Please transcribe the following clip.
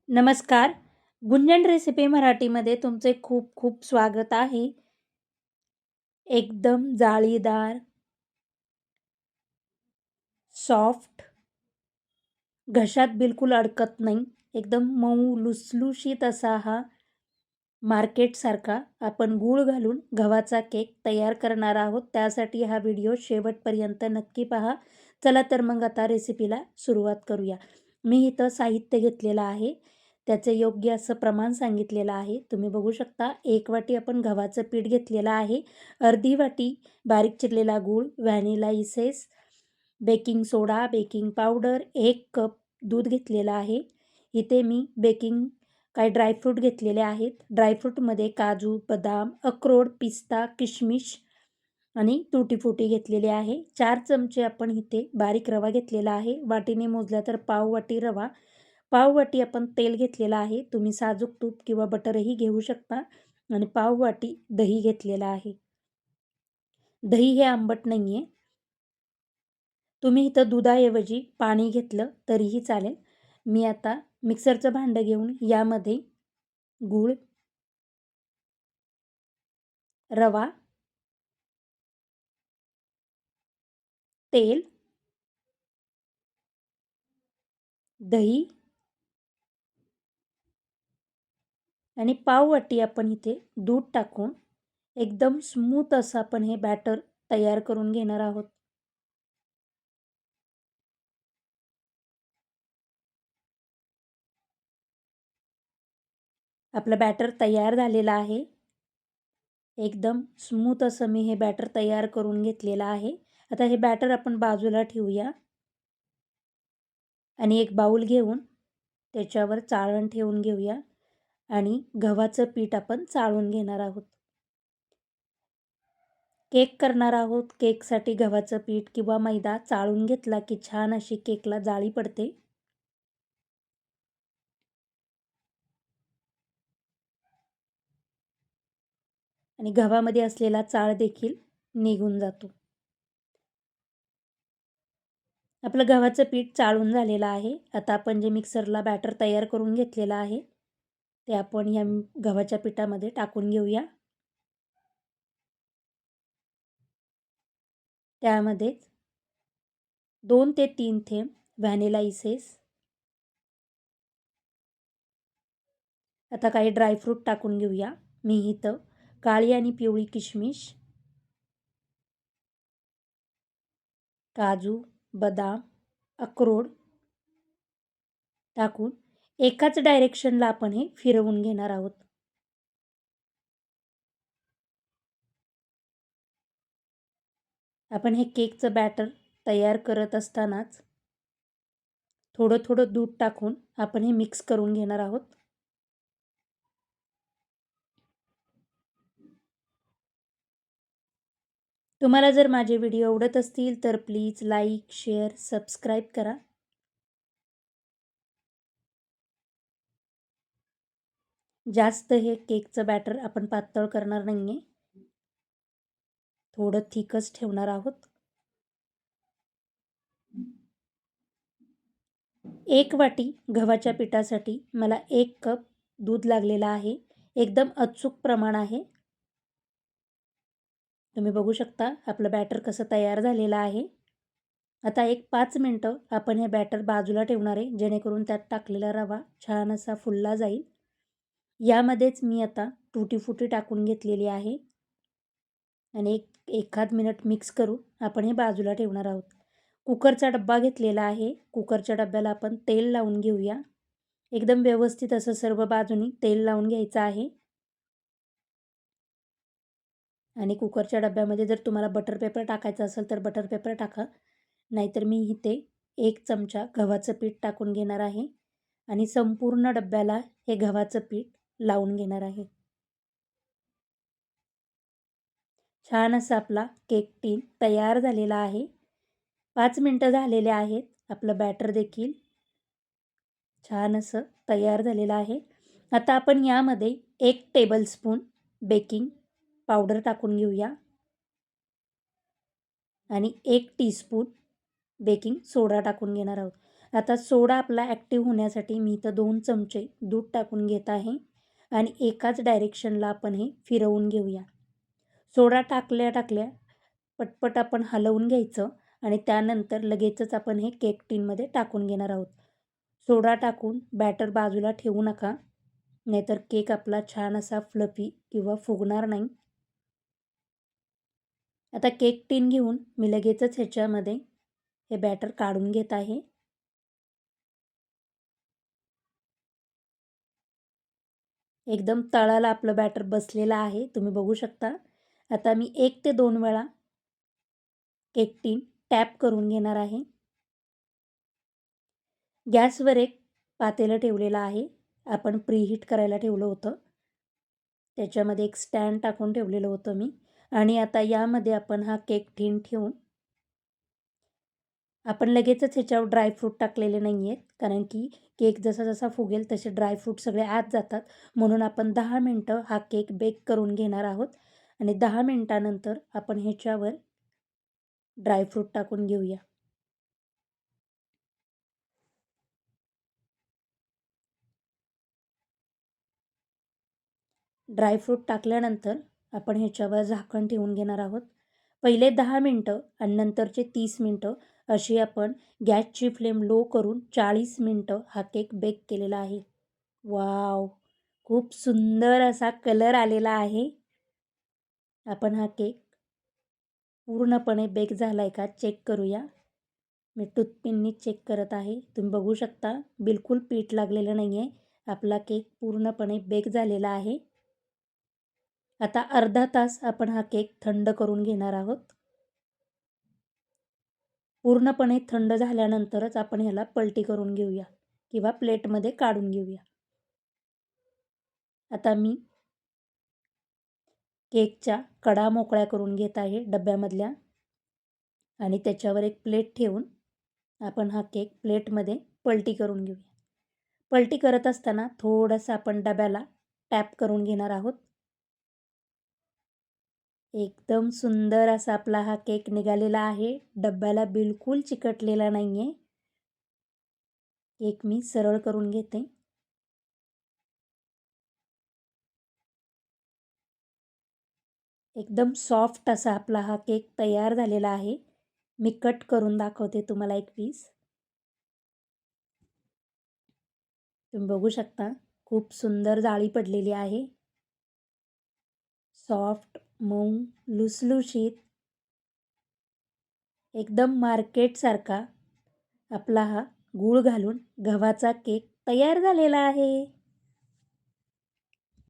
नमस्कार. गुंजन रेसिपी मराठीमध्ये तुमचे खूप खूप स्वागत आहे. एकदम जाळीदार, सॉफ्ट, घशात बिलकुल अडकत नाही, एकदम मऊ लुसलुशीत असा हा मार्केटसारखा आपण गूळ घालून गव्हाचा केक तयार करणार आहोत. त्यासाठी हा व्हिडिओ शेवटपर्यंत नक्की पहा. चला तर मग आता रेसिपीला सुरुवात करूया. मी इथं साहित्य घेतलेलं आहे. त्याचे योग्य असं प्रमाण सांगितलेलं आहे. तुम्ही बघू शकता 1 वाटी आपण गव्हाचं पीठ घेतलेलं आहे. अर्धी वाटी बारीक चिरलेला गूळ, व्हॅनिला इसेन्स, बेकिंग सोडा, बेकिंग पावडर, 1 कप दूध घेतलेलं आहे. इथे मी काही ड्रायफ्रूट घेतलेले आहेत. ड्रायफ्रूटमध्ये काजू, बदाम, अक्रोड, पिस्ता, किशमिश आणि तुटी फुटी घेतलेली आहे. 4 चमचे आपण इथे बारीक रवा घेतलेला आहे. वाटीने मोजला तर पाव वाटी रवा, पाव वाटी आपण तेल घेतलेलं आहे. तुम्ही साजूक तूप किंवा बटरही घेऊ शकता आणि पाव वाटी दही घेतलेलं आहे. दही हे आंबट नाही आहे. तुम्ही इथं दुधाऐवजी पाणी घेतलं तरीही चालेल. मी आता मिक्सरचं भांडं घेऊन यामध्ये गूळ, रवा, तेल, दही आणि पाव वाटी आपण इथे दूध टाकून एकदम स्मूथ असं आपण हे बॅटर तयार करून घेणार आहोत. आपलं बॅटर तयार झालेलं आहे. एकदम स्मूथ असं मी हे बॅटर तयार करून घेतलेलं आहे. आता हे बॅटर आपण बाजूला ठेवूया आणि एक बाउल घेऊन त्याच्यावर चाळण ठेवून घेऊया आणि गव्हाचं पीठ आपण चाळून घेणार आहोत. केक करणार आहोत. केकसाठी गव्हाचं पीठ किंवा मैदा चाळून घेतला की छान अशी केकला जाळी पडते. आणि गव्हामध्ये असलेला चाळ देखील निघून जातो. आपलं गव्हाचं पीठ चाळून झालेलं आहे. आता आपण जे मिक्सरला बॅटर तयार करून घेतलेलं आहे ते आपण या गव्हाच्या पिठामध्ये टाकून घेऊया. त्यामध्येच 2 ते 3 थेंब व्हॅनिला इसेन्स, आता काही ड्रायफ्रूट टाकून घेऊया. मी इथं काळी आणि पिवळी किशमिश, काजू, बदाम, अक्रोड टाकून एकाच डायरेक्शनला आपण हे फिरवून घेणार आहोत. आपण हे केकचं बॅटर तयार करत असतानाच थोडं थोडं दूध टाकून आपण हे मिक्स करून घेणार आहोत. तुम्हाला जर माझे व्हिडिओ आवडत असतील तर प्लीज लाईक, शेअर, सबस्क्राईब करा. जास्त हे केकचं बॅटर आपण पातळ करणार नाही आहे. थोडं थिकच ठेवणार आहोत. 1 वाटी गव्हाच्या पिठासाठी मला 1 कप दूध लागलेलं आहे. एकदम अचूक प्रमाण आहे. तुम्ही बघू शकता आपलं बॅटर कसं तयार झालेलं आहे. आता एक 5 मिनटं आपण हे बॅटर बाजूला ठेवणार आहे, जेणेकरून त्यात टाकलेला रवा छान असा फुलला जाईल. यामध्येच मी आता तुटी फुटी टाकून घेतलेली आहे आणि एखाद मिनिट मिक्स करून आपण हे बाजूला ठेवणार आहोत. कुकरचा डब्बा घेतलेला आहे. कुकरच्या डब्याला आपण तेल लावून घेऊया. एकदम व्यवस्थित असं सर्व बाजूनी तेल लावून घ्यायचं आहे. आणि कुकरच्या डब्यामध्ये जर तुम्हाला बटर पेपर टाकायचं असेल तर बटर पेपर टाका. नाहीतर मी इथे 1 चमचा गव्हाचं पीठ टाकून घेणार आहे आणि संपूर्ण डब्याला हे गव्हाचं पीठ लावून घेणार आहे. छान असा आपला केक टीन तयार झालेला आहे. 5 मिनटं झालेले आहेत. आपलं बॅटर देखील छान असं तयार झालेलं आहे. आता आपण यामध्ये 1 टेबलस्पून बेकिंग पावडर टाकून घेऊया आणि 1 टीस्पून बेकिंग सोडा टाकून घेणार आहोत. आता सोडा आपला ॲक्टिव्ह होण्यासाठी मी इथं 2 चमचे दूध टाकून घेत आहे आणि एकाच डायरेक्शनला आपण हे फिरवून घेऊया. सोडा टाकल्या पटपट आपण हलवून घ्यायचं आणि त्यानंतर लगेचच आपण हे केक टिनमध्ये टाकून घेणार आहोत. सोडा टाकून बॅटर बाजूला ठेवू नका, नाहीतर केक आपला छान असा फ्लफी किंवा फुगणार नाही. आता केक टिन घेऊन मी लगेचच ह्याच्यामध्ये हे बॅटर काढून घेत आहे. एकदम तळाला आपलं बॅटर बसलेलं आहे, तुम्ही बघू शकता. आता मी 1 ते 2 वेळा केक टिन टॅप करून घेणार आहे. गॅसवर एक पातेलं ठेवलेलं आहे. आपण प्रीहीट करायला ठेवलं होतं. त्याच्यामध्ये एक स्टँड टाकून ठेवलेलं होतं मी आणि आता यामध्ये आपण हा केक टिन ठेवून आपण लगेचच ह्याच्यावर ड्रायफ्रूट टाकलेले नाही आहेत, कारण की केक जसा फुगेल तसे ड्रायफ्रूट सगळे आत जातात. म्हणून आपण 10 मिनटं हा केक बेक करून घेणार आहोत आणि 10 मिनटानंतर आपण ह्याच्यावर ड्रायफ्रूट टाकून घेऊया. ड्रायफ्रूट टाकल्यानंतर आपण ह्याच्यावर झाकण ठेवून घेणार आहोत. पहिले 10 मिनटं आणि नंतरचे 30 मिनटं अशी आपण गॅसची फ्लेम लो करून 40 मिनटं हा केक बेक केलेला आहे. वॉव! खूप सुंदर असा कलर आलेला आहे. आपण हा केक पूर्णपणे बेक झाला आहे का चेक करूया. मी टूथपिननी चेक करत आहे. तुम्ही बघू शकता बिलकुल पीठ लागलेलं नाही आहे. आपला केक पूर्णपणे बेक झालेला आहे. आता अर्धा तास आपण हा केक थंड करून घेणार आहोत. पूर्णपणे थंड झाल्यानंतरच आपण ह्याला पलटी करून घेऊया किंवा प्लेटमध्ये काढून घेऊया. आता मी केकच्या कडा मोकळ्या करून घेत आहे डब्यामधल्या आणि त्याच्यावर एक प्लेट ठेवून आपण हा केक प्लेटमध्ये पलटी करून घेऊया. पलटी करत असताना थोडंसं आपण डब्याला टॅप करून घेणार आहोत. एकदम सुंदर असा आपला हा केक निघालेला आहे. डब्याला बिलकुल चिकटलेला नाही आहे. केक मी सरळ करून घेते. एकदम सॉफ्ट असा आपला हा केक तयार झालेला आहे. मी कट करून दाखवते तुम्हाला एक पीस. तुम्ही बघू शकता खूप सुंदर जाळी पडलेली आहे. सॉफ्ट, मऊ, लुसलुशीत, एकदम मार्केटसारखा आपला हा गूळ घालून गव्हाचा केक तयार झालेला आहे.